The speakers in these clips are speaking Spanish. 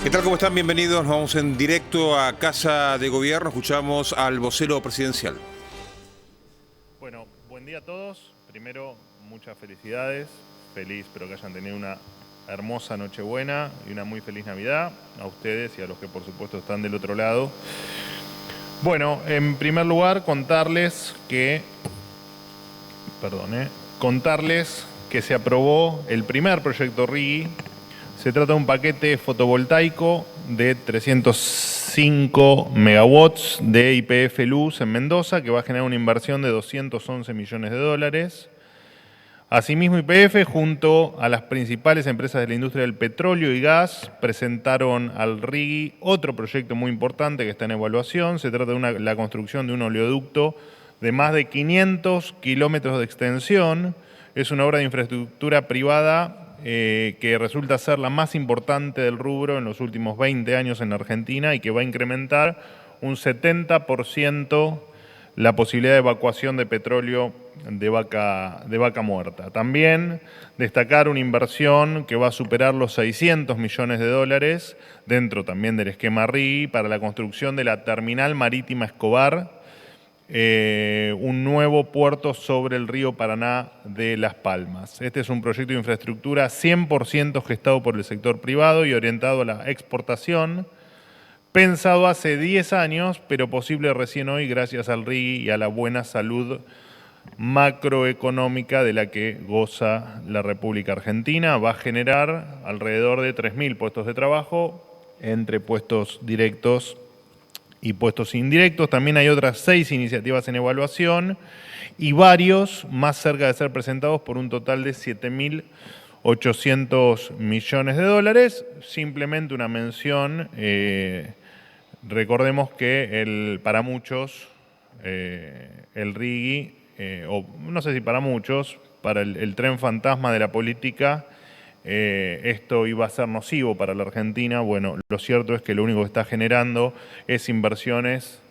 ¿Qué tal? ¿Cómo están? Bienvenidos. Nos vamos en directo a Casa de Gobierno. Escuchamos al vocero presidencial. Bueno, buen día a todos. Primero, muchas felicidades. Feliz, espero que hayan tenido una hermosa Nochebuena y una muy feliz Navidad a ustedes y a los que por supuesto están del otro lado. Bueno, en primer lugar, contarles que se aprobó el primer proyecto RIGI. Se trata de un paquete fotovoltaico de 305 megawatts de YPF Luz en Mendoza, que va a generar una inversión de 211 millones de dólares. Asimismo, YPF, junto a las principales empresas de la industria del petróleo y gas, presentaron al RIGI otro proyecto muy importante que está en evaluación. Se trata de la construcción de un oleoducto de más de 500 kilómetros de extensión. Es una obra de infraestructura privada que resulta ser la más importante del rubro en los últimos 20 años en Argentina y que va a incrementar un 70% la posibilidad de evacuación de petróleo de vaca muerta. También destacar una inversión que va a superar los 600 millones de dólares dentro también del esquema RIGI para la construcción de la terminal marítima Escobar, un nuevo puerto sobre el río Paraná de Las Palmas. Este es un proyecto de infraestructura 100% gestado por el sector privado y orientado a la exportación, pensado hace 10 años, pero posible recién hoy gracias al RIGI y a la buena salud macroeconómica de la que goza la República Argentina. Va a generar alrededor de 3.000 puestos de trabajo entre puestos directos y puestos indirectos. También hay otras 6 iniciativas en evaluación y varios más cerca de ser presentados por un total de 7.800 millones de dólares. Simplemente una mención, recordemos que para muchos el RIGI, o no sé si para muchos, para el tren fantasma de la política, esto iba a ser nocivo para la Argentina. Bueno, lo cierto es que lo único que está generando es inversiones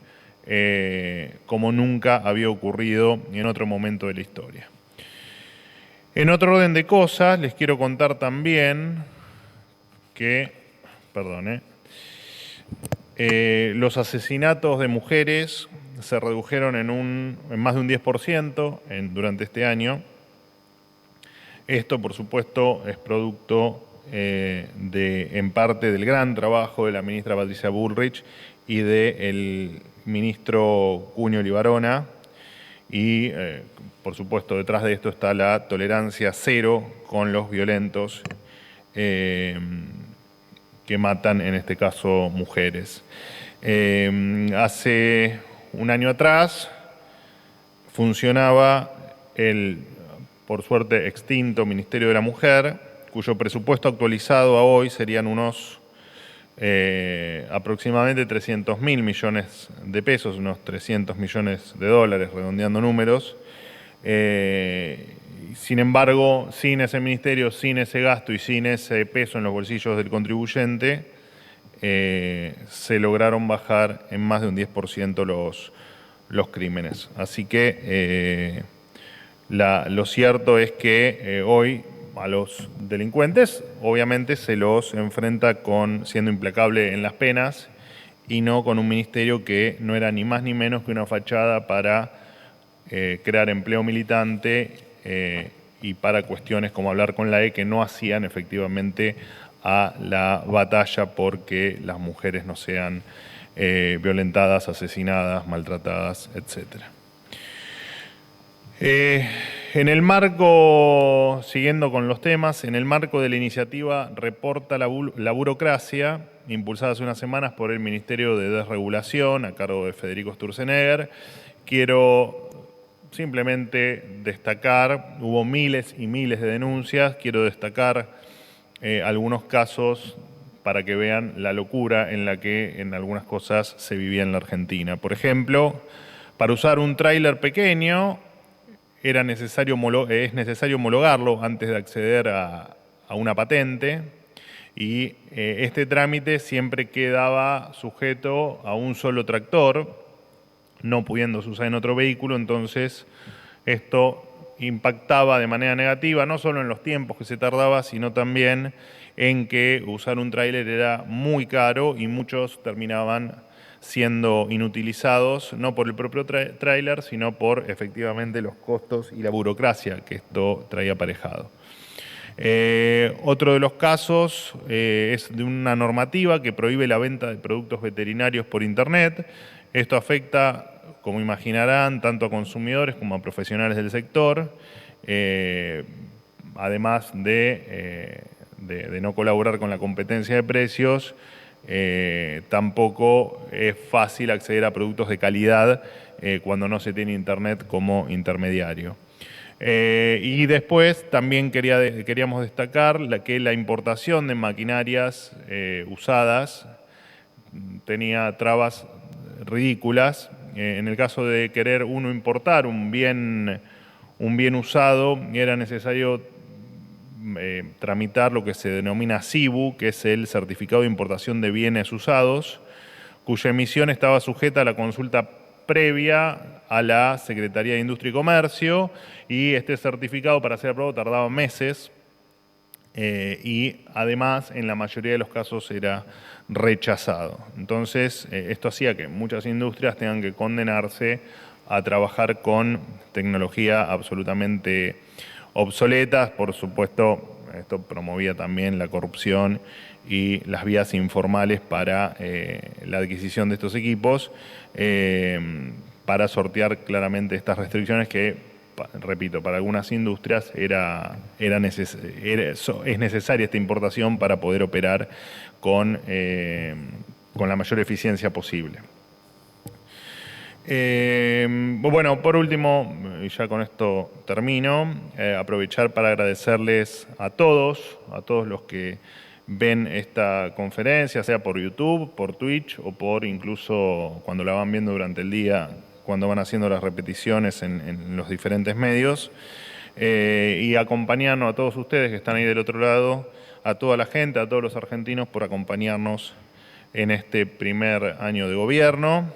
como nunca había ocurrido en otro momento de la historia. En otro orden de cosas, les quiero contar también que, los asesinatos de mujeres se redujeron en más de un 10% durante este año. Esto, por supuesto, es producto en parte del gran trabajo de la ministra Patricia Bullrich y del ministro Cuño Libarona. Y, por supuesto, detrás de esto está la tolerancia cero con los violentos que matan, en este caso, mujeres. Hace un año atrás funcionaba el, por suerte, extinto Ministerio de la Mujer, cuyo presupuesto actualizado a hoy serían unos aproximadamente 300.000 millones de pesos, unos 300 millones de dólares, redondeando números. Sin embargo, sin ese ministerio, sin ese gasto y sin ese peso en los bolsillos del contribuyente, se lograron bajar en más de un 10% los crímenes. Así que lo cierto es que hoy a los delincuentes obviamente se los enfrenta siendo implacable en las penas y no con un ministerio que no era ni más ni menos que una fachada para crear empleo militante y para cuestiones como hablar con la E que no hacían efectivamente a la batalla porque las mujeres no sean violentadas, asesinadas, maltratadas, etcétera. En el marco, siguiendo con los temas, en el marco de la iniciativa Reporta la burocracia, impulsada hace unas semanas por el Ministerio de Desregulación, a cargo de Federico Sturzenegger, quiero simplemente destacar, hubo miles y miles de denuncias, quiero destacar algunos casos para que vean la locura en la que en algunas cosas se vivía en la Argentina. Por ejemplo, para usar un tráiler pequeño, es necesario homologarlo antes de acceder a una patente y este trámite siempre quedaba sujeto a un solo tractor, no pudiéndose usar en otro vehículo. Entonces esto impactaba de manera negativa no solo en los tiempos que se tardaba, sino también en que usar un tráiler era muy caro y muchos terminaban siendo inutilizados, no por el propio tráiler, sino por efectivamente los costos y la burocracia que esto traía aparejado. Otro de los casos es de una normativa que prohíbe la venta de productos veterinarios por Internet. Esto afecta, como imaginarán, tanto a consumidores como a profesionales del sector, además de no colaborar con la competencia de precios. Tampoco es fácil acceder a productos de calidad cuando no se tiene Internet como intermediario. Y después también queríamos destacar que la importación de maquinarias usadas tenía trabas ridículas. En el caso de querer uno importar un bien usado, era necesario tramitar lo que se denomina CIBU, que es el Certificado de Importación de Bienes Usados, cuya emisión estaba sujeta a la consulta previa a la Secretaría de Industria y Comercio, y este certificado para ser aprobado tardaba meses y además en la mayoría de los casos era rechazado. Entonces esto hacía que muchas industrias tengan que condenarse a trabajar con tecnología absolutamente obsoletas. Por supuesto, esto promovía también la corrupción y las vías informales para la adquisición de estos equipos, para sortear claramente estas restricciones que, repito, para algunas industrias es necesaria esta importación para poder operar con la mayor eficiencia posible. Bueno, por último, y ya con esto termino, aprovechar para agradecerles a todos los que ven esta conferencia, sea por YouTube, por Twitch o por incluso cuando la van viendo durante el día, cuando van haciendo las repeticiones en los diferentes medios, y acompañarnos a todos ustedes que están ahí del otro lado, a toda la gente, a todos los argentinos por acompañarnos en este primer año de gobierno.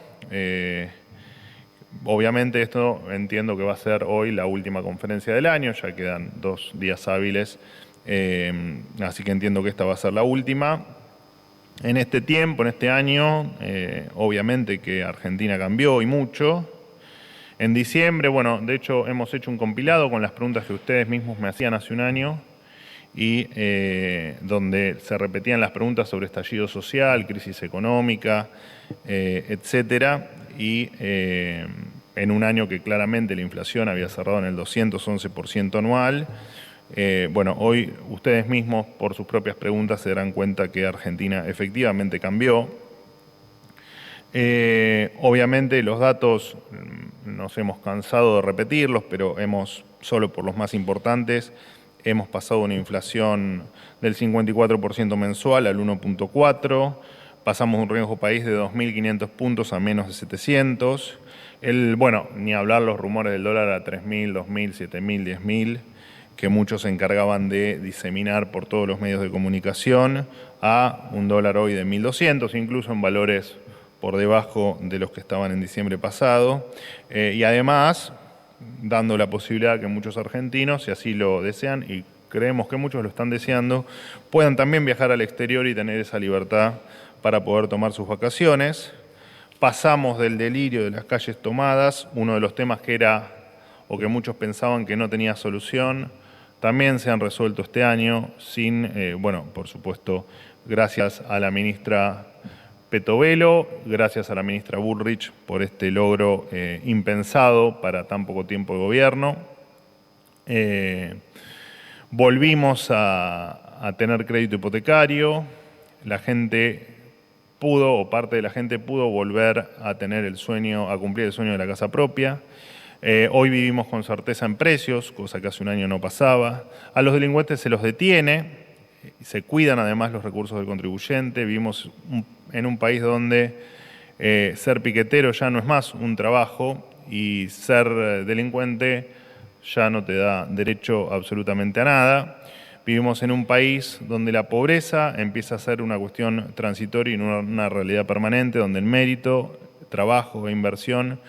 Obviamente esto entiendo que va a ser hoy la última conferencia del año, ya quedan 2 días hábiles, así que entiendo que esta va a ser la última. En este tiempo, en este año, obviamente que Argentina cambió y mucho. En diciembre, bueno, de hecho hemos hecho un compilado con las preguntas que ustedes mismos me hacían hace un año y donde se repetían las preguntas sobre estallido social, crisis económica, etcétera. Y en un año que claramente la inflación había cerrado en el 211% anual. Bueno, hoy ustedes mismos por sus propias preguntas se darán cuenta que Argentina efectivamente cambió. Obviamente los datos nos hemos cansado de repetirlos, pero solo por los más importantes, hemos pasado una inflación del 54% mensual al 1.4%. Pasamos un riesgo país de 2.500 puntos a menos de 700. Bueno, ni hablar los rumores del dólar a 3.000, 2.000, 7.000, 10.000, que muchos se encargaban de diseminar por todos los medios de comunicación, a un dólar hoy de 1.200, incluso en valores por debajo de los que estaban en diciembre pasado. Y además, dando la posibilidad que muchos argentinos, si así lo desean, y creemos que muchos lo están deseando, puedan también viajar al exterior y tener esa libertad para poder tomar sus vacaciones. Pasamos del delirio de las calles tomadas, uno de los temas que que muchos pensaban que no tenía solución, también se han resuelto este año, bueno, por supuesto, gracias a la ministra Petovelo, gracias a la ministra Bullrich por este logro impensado para tan poco tiempo de gobierno. Volvimos a tener crédito hipotecario, la gente pudo, o parte de la gente pudo volver a tener a cumplir el sueño de la casa propia. Hoy vivimos con certeza en precios, cosa que hace un año no pasaba. A los delincuentes se los detiene, se cuidan además los recursos del contribuyente. Vivimos en un país donde ser piquetero ya no es más un trabajo y ser delincuente ya no te da derecho absolutamente a nada. Vivimos en un país donde la pobreza empieza a ser una cuestión transitoria y no una realidad permanente, donde el mérito, trabajo e inversión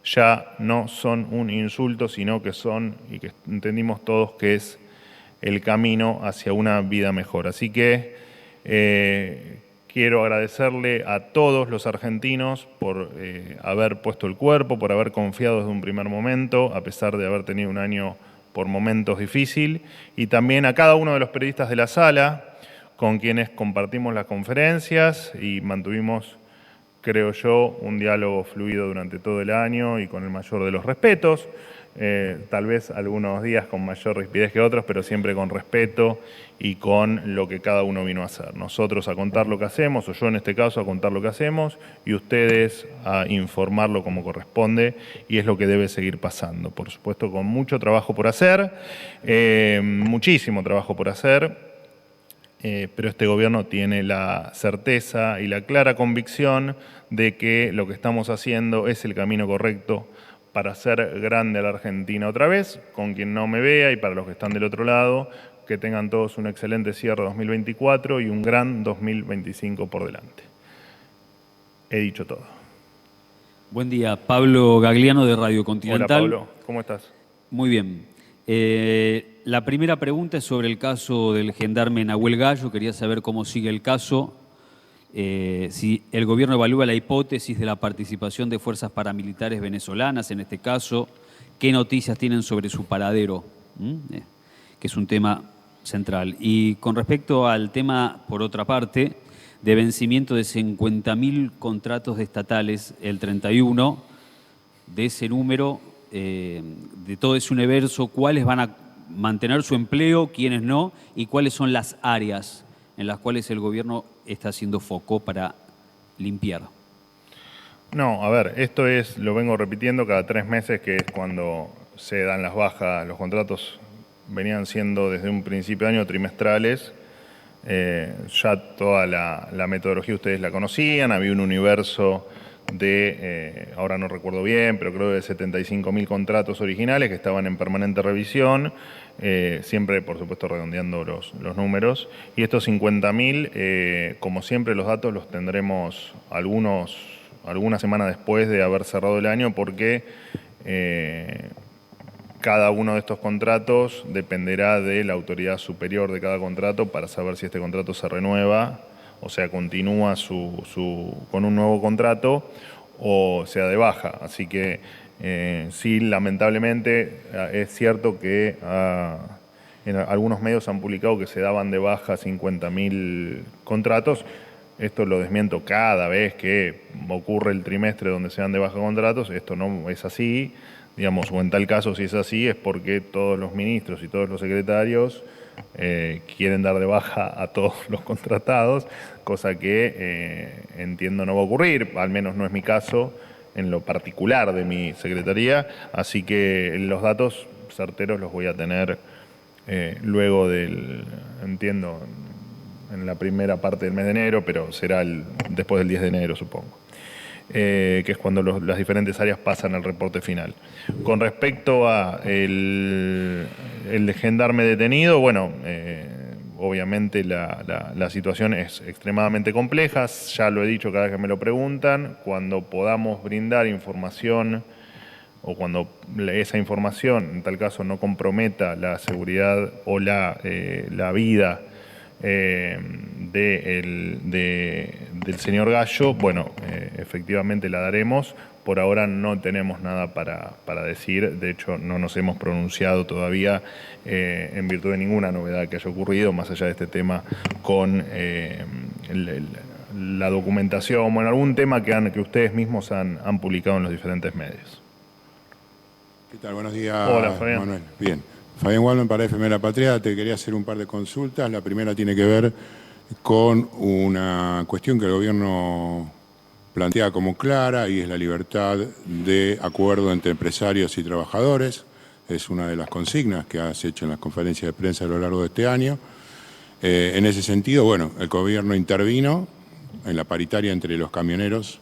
ya no son un insulto, sino que son, y que entendimos todos que es el camino hacia una vida mejor. Así que quiero agradecerle a todos los argentinos por haber puesto el cuerpo, por haber confiado desde un primer momento, a pesar de haber tenido un año por momentos difícil, y también a cada uno de los periodistas de la sala, con quienes compartimos las conferencias y mantuvimos, creo yo, un diálogo fluido durante todo el año y con el mayor de los respetos. Tal vez algunos días con mayor rigidez que otros, pero siempre con respeto y con lo que cada uno vino a hacer. Nosotros a contar lo que hacemos, o yo en este caso a contar lo que hacemos, y ustedes a informarlo como corresponde, y es lo que debe seguir pasando. Por supuesto, con mucho trabajo por hacer, muchísimo trabajo por hacer, pero este gobierno tiene la certeza y la clara convicción de que lo que estamos haciendo es el camino correcto para hacer grande a la Argentina otra vez. Con quien no me vea y para los que están del otro lado, que tengan todos un excelente cierre 2024 y un gran 2025 por delante. He dicho todo. Buen día, Pablo Gagliano de Radio Continental. Hola Pablo, ¿cómo estás? Muy bien. La primera pregunta es sobre el caso del gendarme Nahuel Gallo. Quería saber cómo sigue el caso, si el gobierno evalúa la hipótesis de la participación de fuerzas paramilitares venezolanas en este caso, qué noticias tienen sobre su paradero, que es un tema central. Y con respecto al tema, por otra parte, de vencimiento de 50.000 contratos estatales el 31, de ese número, de todo ese universo, ¿cuáles van a mantener su empleo, quiénes no, y cuáles son las áreas en las cuales el gobierno está haciendo foco para limpiar? No, a ver, esto es, lo vengo repitiendo cada 3 meses, que es cuando se dan las bajas. Los contratos venían siendo desde un principio de año trimestrales. Ya toda la metodología ustedes la conocían, había un universo de, ahora no recuerdo bien, pero creo de 75.000 contratos originales que estaban en permanente revisión, siempre por supuesto redondeando los números, y estos 50.000, como siempre los datos los tendremos alguna semana después de haber cerrado el año, porque cada uno de estos contratos dependerá de la autoridad superior de cada contrato para saber si este contrato se renueva, o sea, continúa con un nuevo contrato o sea de baja. Así que sí, lamentablemente es cierto que en algunos medios han publicado que se daban de baja 50.000 contratos. Esto lo desmiento cada vez que ocurre el trimestre donde se dan de baja contratos. Esto no es así, digamos, o en tal caso si es así es porque todos los ministros y todos los secretarios quieren dar de baja a todos los contratados, cosa que entiendo no va a ocurrir, al menos no es mi caso en lo particular de mi secretaría, así que los datos certeros los voy a tener luego entiendo, en la primera parte del mes de enero, pero será después del 10 de enero, supongo. Que es cuando las diferentes áreas pasan al reporte final. Con respecto a el gendarme detenido, bueno, obviamente la situación es extremadamente compleja, ya lo he dicho cada vez que me lo preguntan, cuando podamos brindar información o cuando esa información, en tal caso, no comprometa la seguridad o la vida del señor Gallo, bueno, efectivamente la daremos. Por ahora no tenemos nada para decir, de hecho no nos hemos pronunciado todavía en virtud de ninguna novedad que haya ocurrido, más allá de este tema con la documentación, bueno, algún tema que ustedes mismos han publicado en los diferentes medios. ¿Qué tal? Buenos días. Hola, Fabián. Manuel. Bien. Fabián Waldman para FM La Patria. Te quería hacer un par de consultas. La primera tiene que ver con una cuestión que el gobierno plantea como clara, y es la libertad de acuerdo entre empresarios y trabajadores. Es una de las consignas que has hecho en las conferencias de prensa a lo largo de este año. En ese sentido, bueno, el gobierno intervino en la paritaria entre los camioneros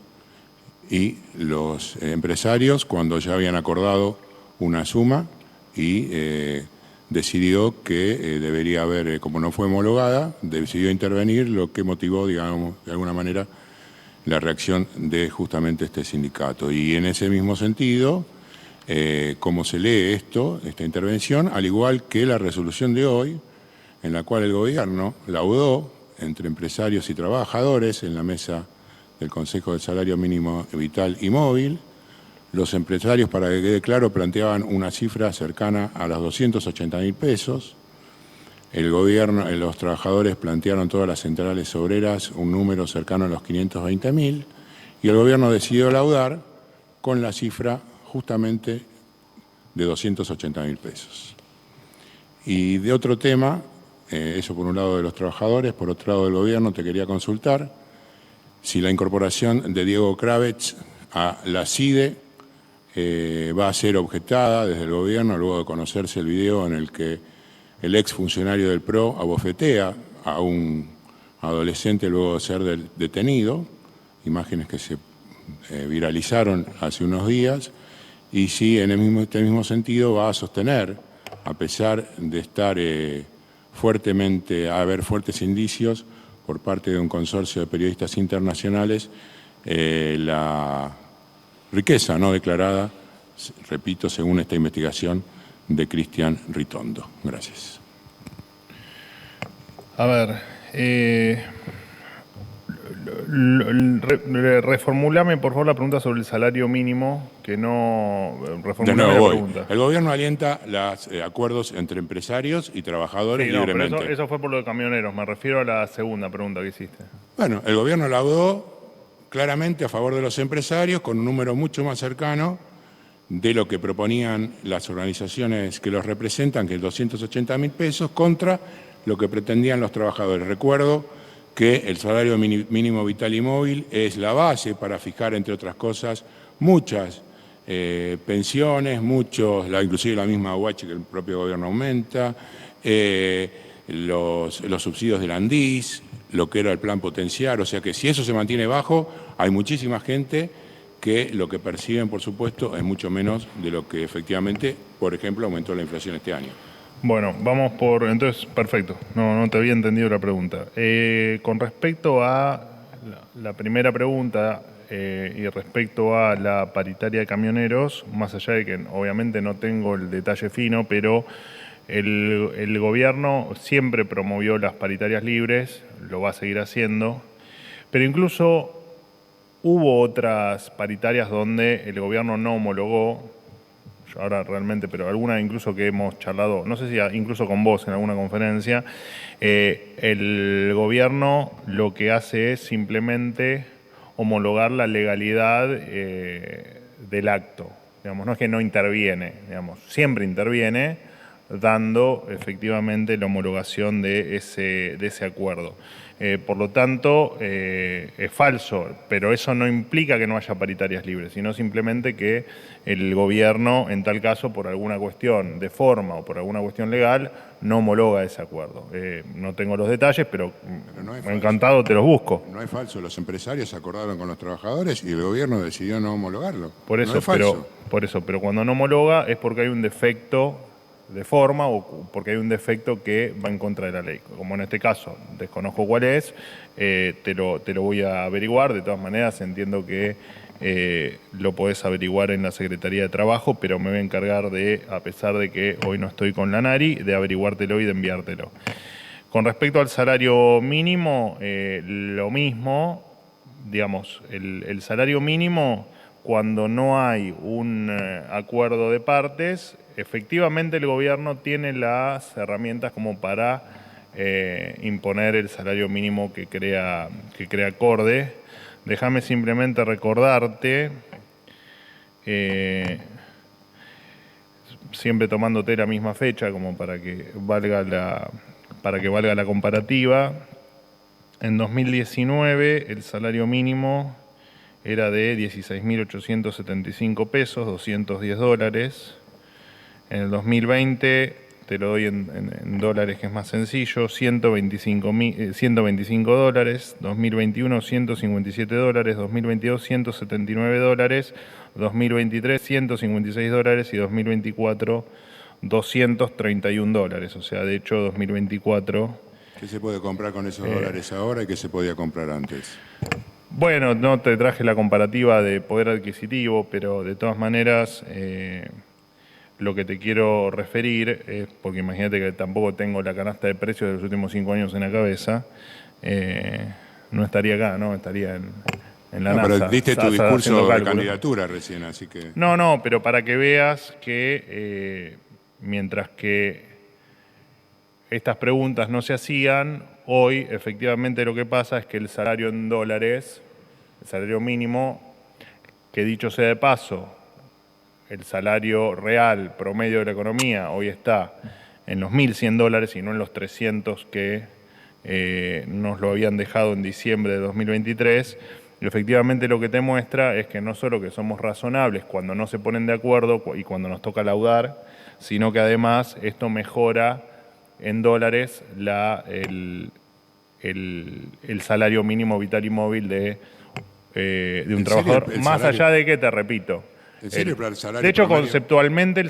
y los empresarios cuando ya habían acordado una suma, y decidió que debería haber, como no fue homologada, decidió intervenir, lo que motivó, digamos, de alguna manera, la reacción de justamente este sindicato. Y en ese mismo sentido, cómo se lee esta intervención, al igual que la resolución de hoy, en la cual el gobierno laudó entre empresarios y trabajadores en la mesa del Consejo del Salario Mínimo Vital y Móvil. Los empresarios, para que quede claro, planteaban una cifra cercana a los 280.000 pesos. El gobierno, los trabajadores plantearon, todas las centrales obreras, un número cercano a los 520.000, y el gobierno decidió laudar con la cifra justamente de 280.000 pesos. Y de otro tema, eso por un lado de los trabajadores, por otro lado del gobierno, te quería consultar si la incorporación de Diego Kravetz a la CIDE va a ser objetada desde el gobierno, luego de conocerse el video en el que el ex funcionario del PRO abofetea a un adolescente luego de ser detenido, imágenes que se viralizaron hace unos días, y si en este mismo sentido va a sostener, a pesar de estar haber fuertes indicios por parte de un consorcio de periodistas internacionales, la riqueza no declarada, repito, según esta investigación de Cristian Ritondo. Gracias. A ver, reformulame por favor la pregunta sobre el salario mínimo, que no... De nuevo voy. El gobierno alienta los acuerdos entre empresarios y trabajadores libremente. Pero eso fue por lo de camioneros, me refiero a la segunda pregunta que hiciste. Bueno, el gobierno laudó claramente a favor de los empresarios con un número mucho más cercano de lo que proponían las organizaciones que los representan, que es 280.000 pesos, contra lo que pretendían los trabajadores. Recuerdo que el salario mínimo vital y móvil es la base para fijar, entre otras cosas, muchas pensiones, inclusive la misma UH que el propio gobierno aumenta, los subsidios del ANDIS, lo que era el plan potenciar, o sea que si eso se mantiene bajo, hay muchísima gente que lo que perciben, por supuesto, es mucho menos de lo que efectivamente, por ejemplo, aumentó la inflación este año. Bueno, vamos por... Entonces, perfecto. No te había entendido la pregunta. Con respecto a la primera pregunta y respecto a la paritaria de camioneros, más allá de que obviamente no tengo el detalle fino, pero el gobierno siempre promovió las paritarias libres, lo va a seguir haciendo, pero incluso hubo otras paritarias donde el gobierno no homologó, ahora realmente, pero alguna incluso que hemos charlado, no sé si incluso con vos en alguna conferencia, el gobierno lo que hace es simplemente homologar la legalidad del acto. Digamos, no es que no interviene, digamos, siempre interviene dando efectivamente la homologación de ese acuerdo. Por lo tanto, es falso, pero eso no implica que no haya paritarias libres, sino simplemente que el gobierno, en tal caso, por alguna cuestión de forma o por alguna cuestión legal, no homologa ese acuerdo. No tengo los detalles, pero no encantado te los busco. No es falso, los empresarios acordaron con los trabajadores y el gobierno decidió no homologarlo. Por eso, no es falso. pero cuando no homologa es porque hay un defecto de forma o porque hay un defecto que va en contra de la ley. Como en este caso, desconozco cuál es, te lo voy a averiguar. De todas maneras, entiendo que lo podés averiguar en la Secretaría de Trabajo, pero me voy a encargar de, a pesar de que hoy no estoy con la NARI, de averiguártelo y de enviártelo. Con respecto al salario mínimo, lo mismo, digamos, el salario mínimo, cuando no hay un acuerdo de partes, efectivamente el gobierno tiene las herramientas como para imponer el salario mínimo que crea acorde. Déjame simplemente recordarte, siempre tomándote la misma fecha como para que valga la comparativa. En 2019 el salario mínimo era de 16.875 pesos, 210 dólares. En el 2020, te lo doy en dólares que es más sencillo, 125 dólares, 2021 157 dólares, 2022 179 dólares, 2023 156 dólares y 2024 231 dólares. O sea, de hecho 2024... ¿Qué se puede comprar con esos dólares ahora y qué se podía comprar antes? Bueno, no te traje la comparativa de poder adquisitivo, pero de todas maneras... lo que te quiero referir es, porque imagínate que tampoco tengo la canasta de precios de los últimos 5 años en la cabeza, no estaría acá, ¿no? Estaría en la NASA. Pero diste tu haciendo discurso de cálculo. candidatura recién, así que... No, pero para que veas que mientras que estas preguntas no se hacían, hoy efectivamente lo que pasa es que el salario en dólares, el salario mínimo, que dicho sea de paso, el salario real promedio de la economía hoy está en los $1.100 y no en los 300 que nos lo habían dejado en diciembre de 2023. Y efectivamente lo que te muestra es que no solo que somos razonables cuando no se ponen de acuerdo y cuando nos toca laudar, sino que además esto mejora en dólares el salario mínimo vital y móvil de un trabajador, más allá de que, te repito, ¿En serio el salario de hecho, promedio? conceptualmente,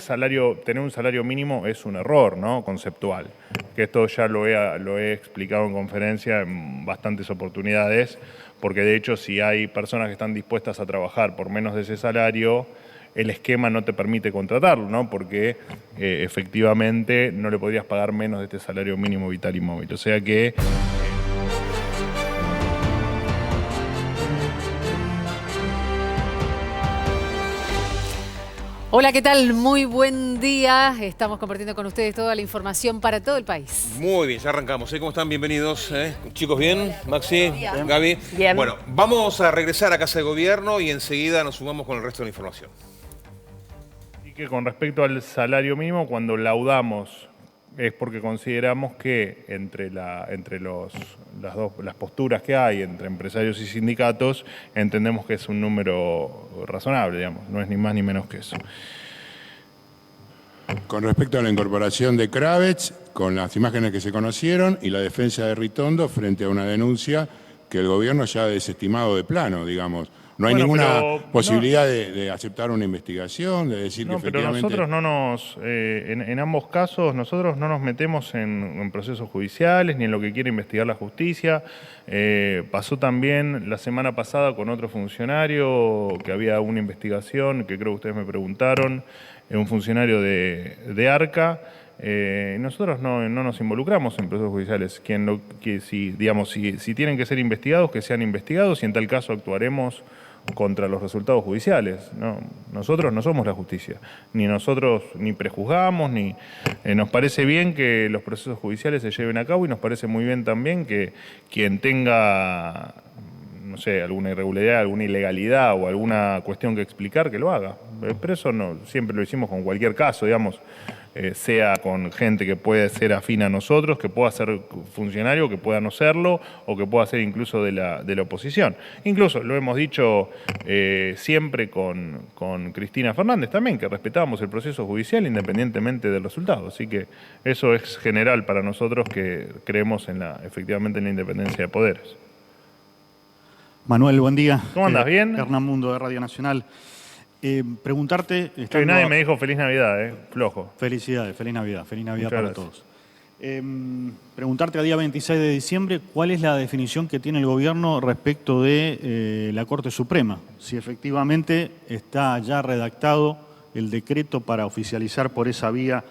tener un salario mínimo es un error, ¿no? Conceptual. Que esto ya lo he explicado en conferencia en bastantes oportunidades, porque de hecho, si hay personas que están dispuestas a trabajar por menos de ese salario, el esquema no te permite contratarlo, ¿no? Porque efectivamente no le podrías pagar menos de este salario mínimo vital y móvil. O sea que... Hola, ¿qué tal? Muy buen día. Estamos compartiendo con ustedes toda la información para todo el país. Muy bien, ya arrancamos. ¿Cómo están? Bienvenidos. Chicos, ¿bien? Maxi, Bien. Gaby. Bien. Bueno, vamos a regresar a Casa de Gobierno y enseguida nos sumamos con el resto de la información. Y que con respecto al salario mínimo, cuando laudamos es porque consideramos que entre las posturas que hay entre empresarios y sindicatos, entendemos que es un número razonable, digamos, no es ni más ni menos que eso. Con respecto a la incorporación de Kravets, con las imágenes que se conocieron y la defensa de Ritondo frente a una denuncia que el gobierno ya ha desestimado de plano, digamos. No hay ninguna posibilidad de aceptar una investigación, de decir que efectivamente... Pero nosotros no nos, en ambos casos, nosotros no nos metemos en procesos judiciales ni en lo que quiere investigar la justicia. Pasó también la semana pasada con otro funcionario que había una investigación, que creo que ustedes me preguntaron, un funcionario de ARCA. Nosotros no nos involucramos en procesos judiciales. Si tienen que ser investigados, que sean investigados y en tal caso actuaremos contra los resultados judiciales. No, nosotros no somos la justicia. Nosotros ni prejuzgamos, ni nos parece bien que los procesos judiciales se lleven a cabo y nos parece muy bien también que quien tenga, no sé, alguna irregularidad, alguna ilegalidad o alguna cuestión que explicar, que lo haga. Pero eso no, siempre lo hicimos con cualquier caso, digamos, sea con gente que puede ser afín a nosotros, que pueda ser funcionario, que pueda no serlo, o que pueda ser incluso de la oposición. Incluso lo hemos dicho siempre con Cristina Fernández también, que respetábamos el proceso judicial independientemente del resultado. Así que eso es general para nosotros, que creemos efectivamente en la independencia de poderes. Manuel, buen día. ¿Cómo andas? ¿Bien? Hernán Mundo, de Radio Nacional. Preguntarte... Que nadie me dijo Feliz Navidad, flojo. Felicidades, feliz Navidad Muchas para gracias. todos. Preguntarte a día 26 de diciembre, ¿cuál es la definición que tiene el gobierno respecto de la Corte Suprema? Si efectivamente está ya redactado el decreto para oficializar por esa vía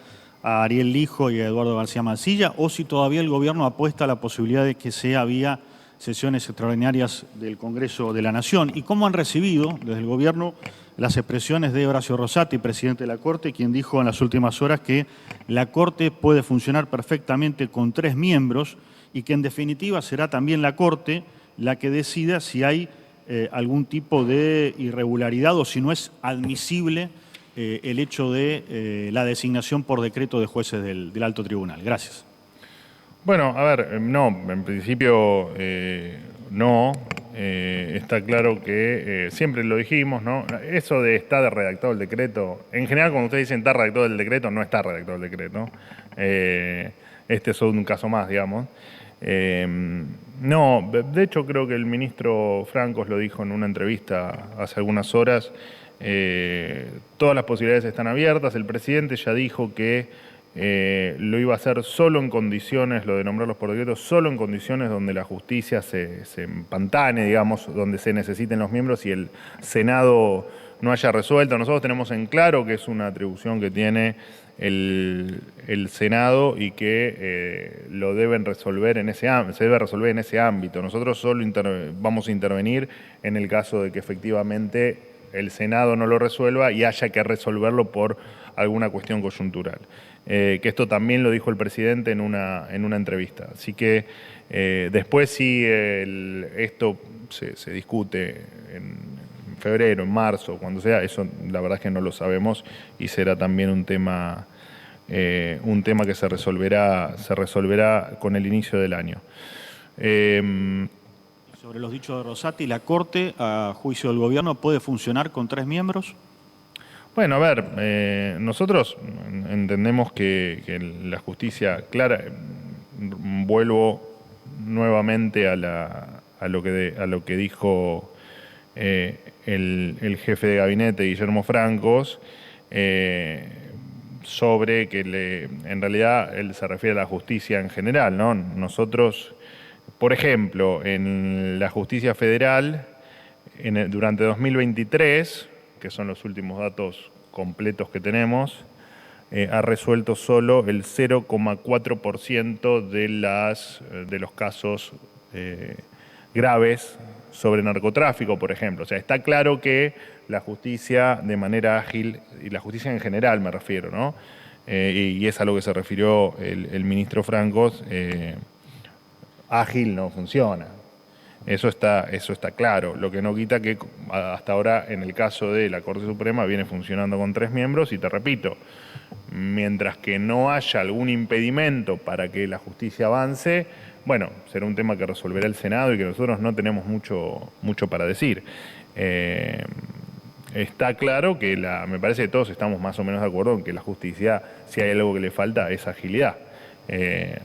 a Ariel Lijo y a Eduardo García Mansilla, o si todavía el gobierno apuesta a la posibilidad de que sea vía sesiones extraordinarias del Congreso de la Nación. ¿Y cómo han recibido desde el gobierno las expresiones de Horacio Rosati, presidente de la Corte, quien dijo en las últimas horas que la Corte puede funcionar perfectamente con 3 miembros y que en definitiva será también la Corte la que decida si hay algún tipo de irregularidad o si no es admisible el hecho de la designación por decreto de jueces del Alto Tribunal? Gracias. Bueno, a ver, no, en principio no. Está claro que siempre lo dijimos, ¿no? Eso de está redactado el decreto, en general cuando ustedes dicen está redactado el decreto, no está redactado el decreto. Este es un caso más, digamos. No, de hecho creo que el ministro Francos lo dijo en una entrevista hace algunas horas. Todas las posibilidades están abiertas. El presidente ya dijo que lo iba a hacer solo en condiciones, lo de nombrarlos por decreto, solo en condiciones donde la justicia se empantane, digamos, donde se necesiten los miembros y el Senado no haya resuelto. Nosotros tenemos en claro que es una atribución que tiene el Senado y que lo deben resolver se debe resolver en ese ámbito. Nosotros solo vamos a intervenir en el caso de que efectivamente el Senado no lo resuelva y haya que resolverlo por alguna cuestión coyuntural. Que esto también lo dijo el presidente en una entrevista. Así que después si esto se discute en febrero, en marzo, cuando sea, eso la verdad es que no lo sabemos y será también un tema que se resolverá con el inicio del año. Sobre los dichos de Rosati, ¿la Corte, a juicio del gobierno, puede funcionar con 3 miembros? Bueno, a ver, nosotros entendemos que la justicia clara, vuelvo nuevamente a lo que dijo el jefe de gabinete, Guillermo Francos, sobre que en realidad él se refiere a la justicia en general, ¿no? Nosotros, por ejemplo, en la justicia federal, durante 2023, que son los últimos datos completos que tenemos, ha resuelto solo el 0,4% de los casos graves sobre narcotráfico, por ejemplo. O sea, está claro que la justicia de manera ágil, y la justicia en general me refiero, ¿no? Y es a lo que se refirió el ministro Francos, ágil no funciona. Eso está claro. Lo que no quita que hasta ahora, en el caso de la Corte Suprema, viene funcionando con 3 miembros y te repito, mientras que no haya algún impedimento para que la justicia avance, bueno, será un tema que resolverá el Senado y que nosotros no tenemos mucho para decir. Está claro que me parece que todos estamos más o menos de acuerdo en que la justicia, si hay algo que le falta, es agilidad.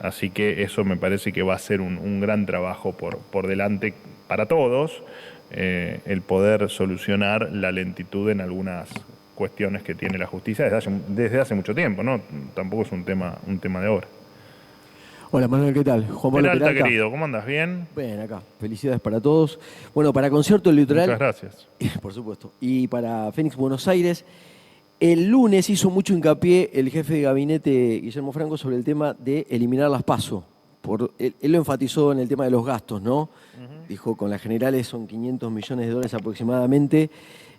Así que eso me parece que va a ser un gran trabajo por delante para todos, el poder solucionar la lentitud en algunas cuestiones que tiene la justicia desde hace mucho tiempo, ¿no? Tampoco es un tema de ahora. Hola Manuel, ¿qué tal? Juan Pablo Peralta, Peralta, querido, ¿cómo andas? ¿Bien? Bien, acá. Felicidades para todos. Bueno, para Concierto Litoral. Muchas gracias. Por supuesto. Y para Fénix Buenos Aires, el lunes hizo mucho hincapié el jefe de gabinete Guillermo Franco sobre el tema de eliminar las PASO. Él lo enfatizó en el tema de los gastos, ¿no? Dijo, con las generales son 500 millones de dólares aproximadamente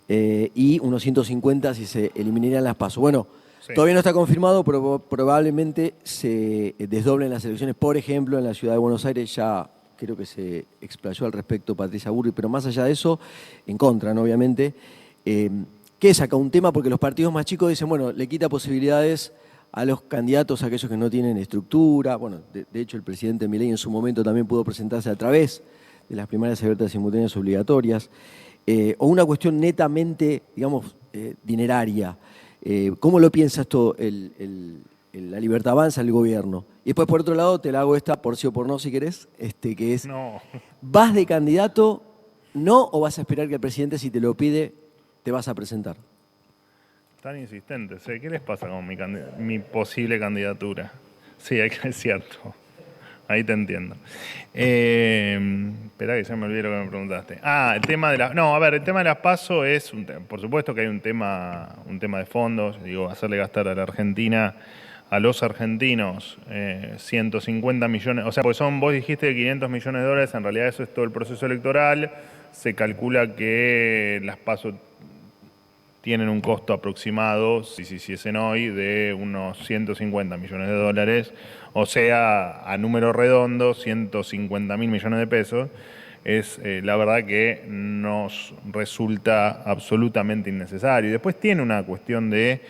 y unos 150 si se eliminarían las PASO. Bueno, sí. Todavía no está confirmado, pero probablemente se desdoblen las elecciones. Por ejemplo, en la ciudad de Buenos Aires ya creo que se explayó al respecto Patricia Burri, pero más allá de eso, en contra, ¿no? Obviamente. ¿Qué es acá un tema? Porque los partidos más chicos dicen, bueno, le quita posibilidades a los candidatos, a aquellos que no tienen estructura. Bueno, de hecho el presidente Milei en su momento también pudo presentarse a través de las primarias abiertas y simultáneas obligatorias. O una cuestión netamente, digamos, dineraria. ¿Cómo lo piensa esto la Libertad Avanza, el gobierno? Y después, por otro lado, te la hago esta por sí o por no, si querés, que es, no. ¿Vas de candidato, no, o vas a esperar que el presidente, si te lo pide, te vas a presentar? Tan insistentes, ¿eh? ¿Qué les pasa con mi posible candidatura? Sí, es cierto. Ahí te entiendo. Esperá que ya me olvidé lo que me preguntaste. El tema de las... No, a ver, el tema de las PASO es... por supuesto que hay un tema de fondos. Digo, hacerle gastar a la Argentina, a los argentinos, 150 millones... O sea, pues vos dijiste 500 millones de dólares, en realidad eso es todo el proceso electoral. Se calcula que las PASO tienen un costo aproximado, si se hiciesen hoy, de unos 150 millones de dólares, o sea, a número redondo, 150.000 millones de pesos. Es la verdad que nos resulta absolutamente innecesario. Y después tiene una cuestión de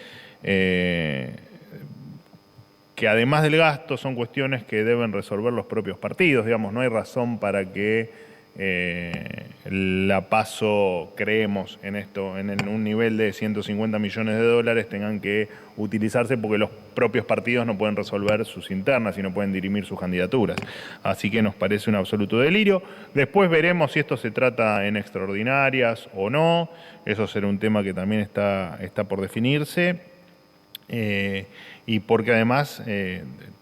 que además del gasto son cuestiones que deben resolver los propios partidos. Digamos, no hay razón para que la PASO, creemos en esto, en un nivel de 150 millones de dólares, tengan que utilizarse porque los propios partidos no pueden resolver sus internas y no pueden dirimir sus candidaturas. Así que nos parece un absoluto delirio. Después veremos si esto se trata en extraordinarias o no. Eso será un tema que también está por definirse. Y porque además...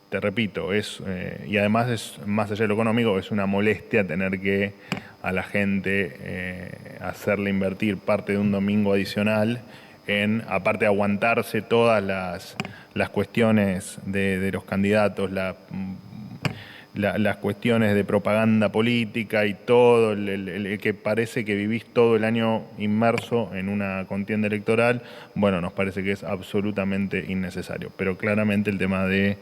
te repito, y además es más allá de lo económico, es una molestia tener que a la gente hacerle invertir parte de un domingo adicional en, aparte de aguantarse todas las cuestiones de los candidatos, las cuestiones de propaganda política y todo, el que parece que vivís todo el año inmerso en una contienda electoral, bueno, nos parece que es absolutamente innecesario. Pero claramente el tema de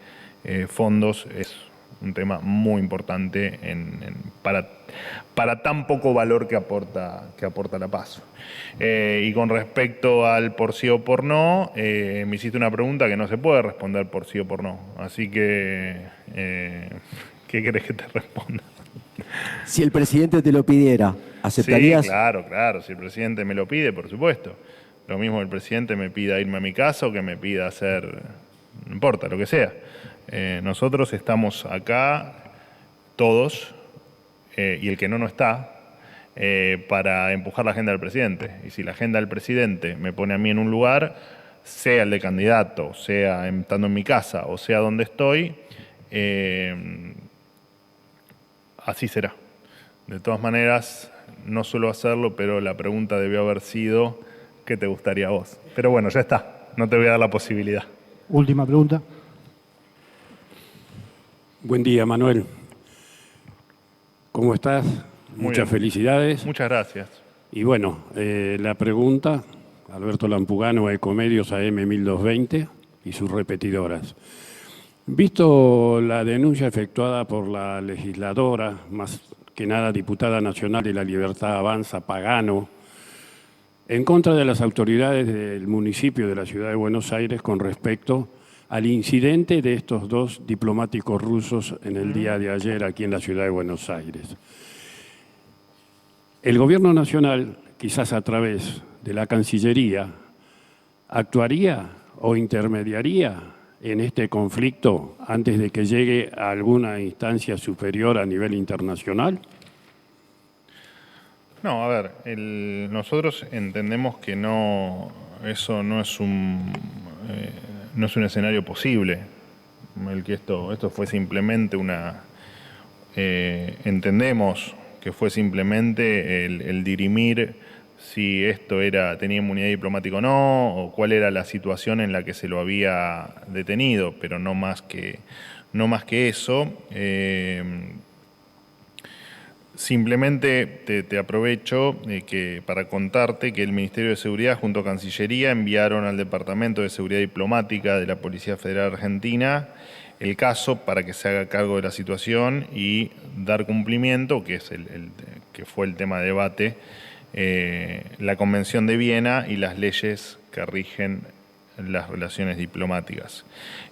fondos es un tema muy importante para tan poco valor que aporta la PASO. Y con respecto al por sí o por no, me hiciste una pregunta que no se puede responder por sí o por no. Así que, ¿qué querés que te responda? Si el presidente te lo pidiera, ¿aceptarías? Sí, claro. Si el presidente me lo pide, por supuesto. Lo mismo el presidente me pida irme a mi casa o que me pida hacer, no importa, lo que sea. Nosotros estamos acá, todos, y el que no está, para empujar la agenda del presidente. Y si la agenda del presidente me pone a mí en un lugar, sea el de candidato, sea estando en mi casa o sea donde estoy, así será. De todas maneras, no suelo hacerlo, pero la pregunta debió haber sido, ¿qué te gustaría a vos? Pero bueno, ya está, no te voy a dar la posibilidad. Última pregunta. Buen día, Manuel. ¿Cómo estás? Muy Muchas bien. felicidades. Muchas gracias. Y bueno, la pregunta, Alberto Lampugano, Ecomedios AM 1220 y sus repetidoras. Visto la denuncia efectuada por la legisladora, más que nada diputada nacional de La Libertad Avanza, Pagano, en contra de las autoridades del municipio de la Ciudad de Buenos Aires con respecto al incidente de estos dos diplomáticos rusos en el día de ayer aquí en la Ciudad de Buenos Aires. El Gobierno Nacional, quizás a través de la Cancillería, ¿actuaría o intermediaría en este conflicto antes de que llegue a alguna instancia superior a nivel internacional? No, a ver, nosotros entendemos que eso no es un escenario posible. El que esto fue simplemente entendemos que fue simplemente el dirimir si esto tenía inmunidad diplomática o no, o cuál era la situación en la que se lo había detenido, pero no más que eso. Simplemente te aprovecho para contarte que el Ministerio de Seguridad junto a Cancillería enviaron al Departamento de Seguridad Diplomática de la Policía Federal Argentina el caso para que se haga cargo de la situación y dar cumplimiento, que fue el tema de debate, la Convención de Viena y las leyes que rigen las relaciones diplomáticas.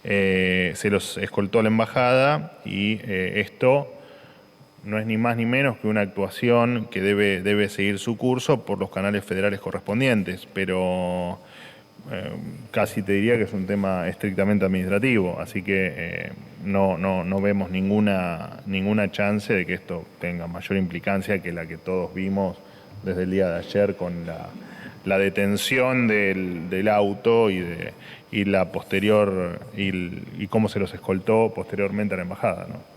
Se los escoltó a la embajada y esto no es ni más ni menos que una actuación que debe seguir su curso por los canales federales correspondientes, pero casi te diría que es un tema estrictamente administrativo, así que no vemos ninguna chance de que esto tenga mayor implicancia que la que todos vimos desde el día de ayer con la detención del auto y la posterior y cómo se los escoltó posteriormente a la embajada, ¿no?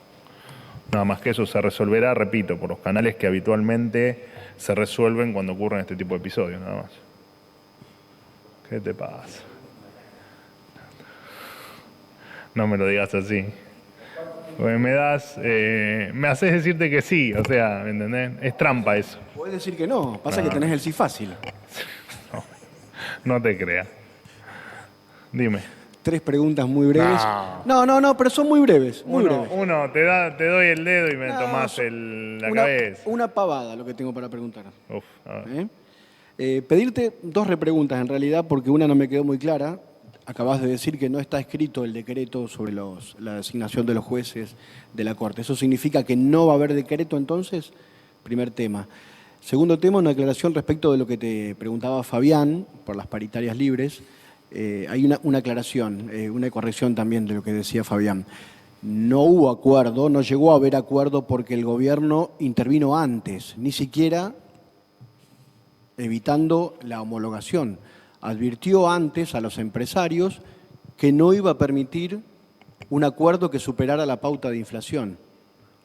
Nada más que eso se resolverá, repito, por los canales que habitualmente se resuelven cuando ocurren este tipo de episodios, nada más. ¿Qué te pasa? No me lo digas así. Porque me haces decirte que sí, o sea, ¿me entendés? Es trampa eso. Puedes decir que no, pasa que tenés el sí fácil. No te creas. Dime. 3 preguntas muy breves. No, pero son muy breves, breves. Uno, te doy el dedo y me tomás la cabeza. Una pavada lo que tengo para preguntar. Uf, a ver. Pedirte 2 repreguntas en realidad, porque una no me quedó muy clara. Acabas de decir que no está escrito el decreto sobre la designación de los jueces de la Corte. ¿Eso significa que no va a haber decreto entonces? Primer tema. Segundo tema, una aclaración respecto de lo que te preguntaba Fabián por las paritarias libres. Hay una aclaración, una corrección también de lo que decía Fabián. No hubo acuerdo, no llegó a haber acuerdo porque el gobierno intervino antes, ni siquiera evitando la homologación. Advirtió antes a los empresarios que no iba a permitir un acuerdo que superara la pauta de inflación.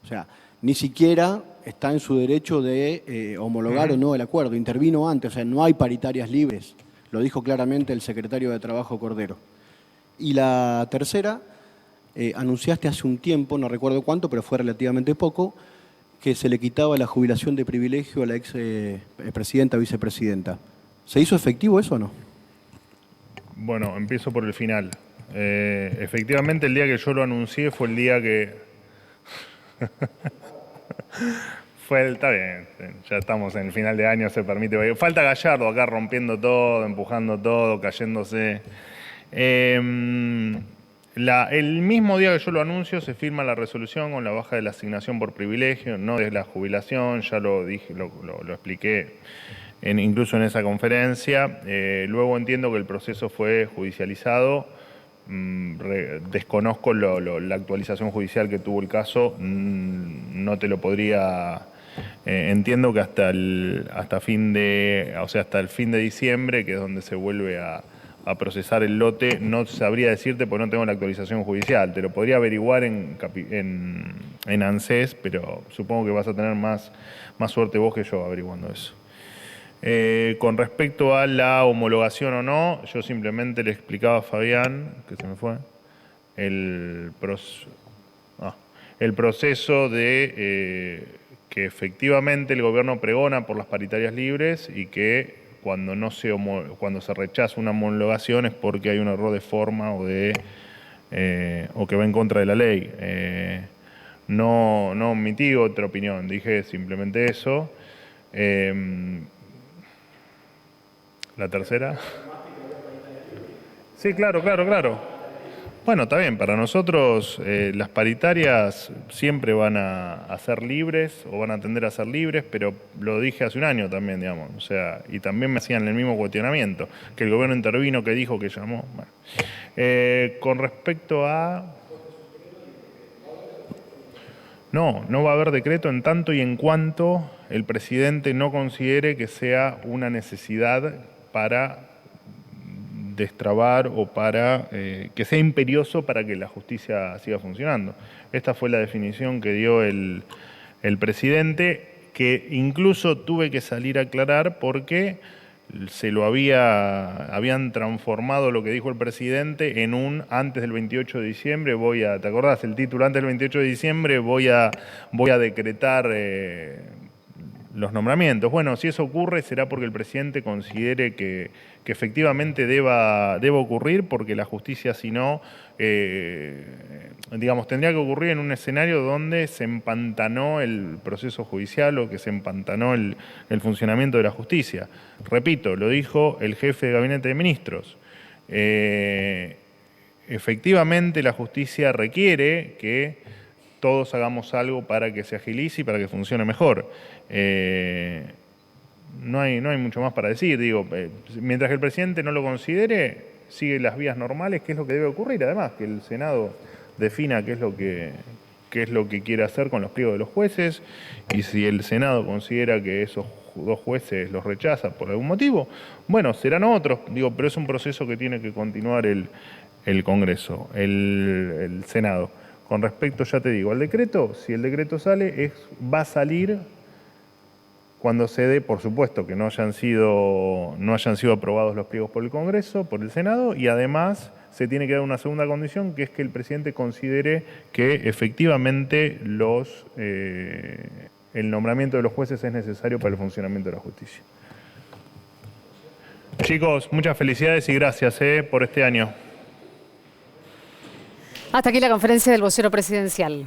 O sea, ni siquiera está en su derecho de homologar o no el acuerdo. Intervino antes, o sea, no hay paritarias libres. Lo dijo claramente el secretario de Trabajo Cordero. Y la tercera, anunciaste hace un tiempo, no recuerdo cuánto, pero fue relativamente poco, que se le quitaba la jubilación de privilegio a la ex presidenta o vicepresidenta. ¿Se hizo efectivo eso o no? Bueno, empiezo por el final. Efectivamente, el día que yo lo anuncié fue el día que... Está bien, ya estamos en el final de año, se permite. Falta Gallardo acá rompiendo todo, empujando todo, cayéndose. El mismo día que yo lo anuncio se firma la resolución con la baja de la asignación por privilegio, no de la jubilación, ya lo dije, lo expliqué incluso en esa conferencia. Luego entiendo que el proceso fue judicializado. Desconozco la actualización judicial que tuvo el caso, no te lo podría... entiendo que hasta el fin de diciembre, que es donde se vuelve a procesar el lote, no sabría decirte porque no tengo la actualización judicial. Te lo podría averiguar en ANSES, pero supongo que vas a tener más suerte vos que yo averiguando eso. Con respecto a la homologación o no, yo simplemente le explicaba a Fabián, que se me fue, el proceso de que efectivamente el gobierno pregona por las paritarias libres y que cuando se rechaza una homologación es porque hay un error de forma o que va en contra de la ley. No omití otra opinión, dije simplemente eso. ¿La tercera? Sí, claro. Bueno, está bien, para nosotros las paritarias siempre van a ser libres o van a tender a ser libres, pero lo dije hace un año también, digamos, o sea, y también me hacían el mismo cuestionamiento, que el gobierno intervino, que dijo, que llamó. Bueno. Con respecto a... No va a haber decreto en tanto y en cuanto el presidente no considere que sea una necesidad para destrabar o para que sea imperioso para que la justicia siga funcionando. Esta fue la definición que dio el presidente, que incluso tuve que salir a aclarar porque habían transformado lo que dijo el presidente en un antes del 28 de diciembre ¿te acordás el título? Antes del 28 de diciembre voy a decretar los nombramientos. Bueno, si eso ocurre será porque el presidente considere que efectivamente deba ocurrir, porque la justicia, si no, tendría que ocurrir en un escenario donde se empantanó el proceso judicial o que se empantanó el funcionamiento de la justicia. Repito, lo dijo el jefe de gabinete de ministros. Efectivamente, la justicia requiere que todos hagamos algo para que se agilice y para que funcione mejor. No hay mucho más para decir. Mientras que el presidente no lo considere, sigue las vías normales, que es lo que debe ocurrir. Además, que el Senado defina qué es lo que quiere hacer con los pliegos de los jueces, y si el Senado considera que esos dos jueces los rechaza por algún motivo, bueno, serán otros. Pero es un proceso que tiene que continuar el Congreso, el Senado. Con respecto, ya te digo, al decreto, si el decreto sale, va a salir cuando se dé, por supuesto, que no hayan sido aprobados los pliegos por el Congreso, por el Senado, y además se tiene que dar una segunda condición, que es que el presidente considere que efectivamente el nombramiento de los jueces es necesario para el funcionamiento de la justicia. Chicos, muchas felicidades y gracias por este año. Hasta aquí la conferencia del vocero presidencial.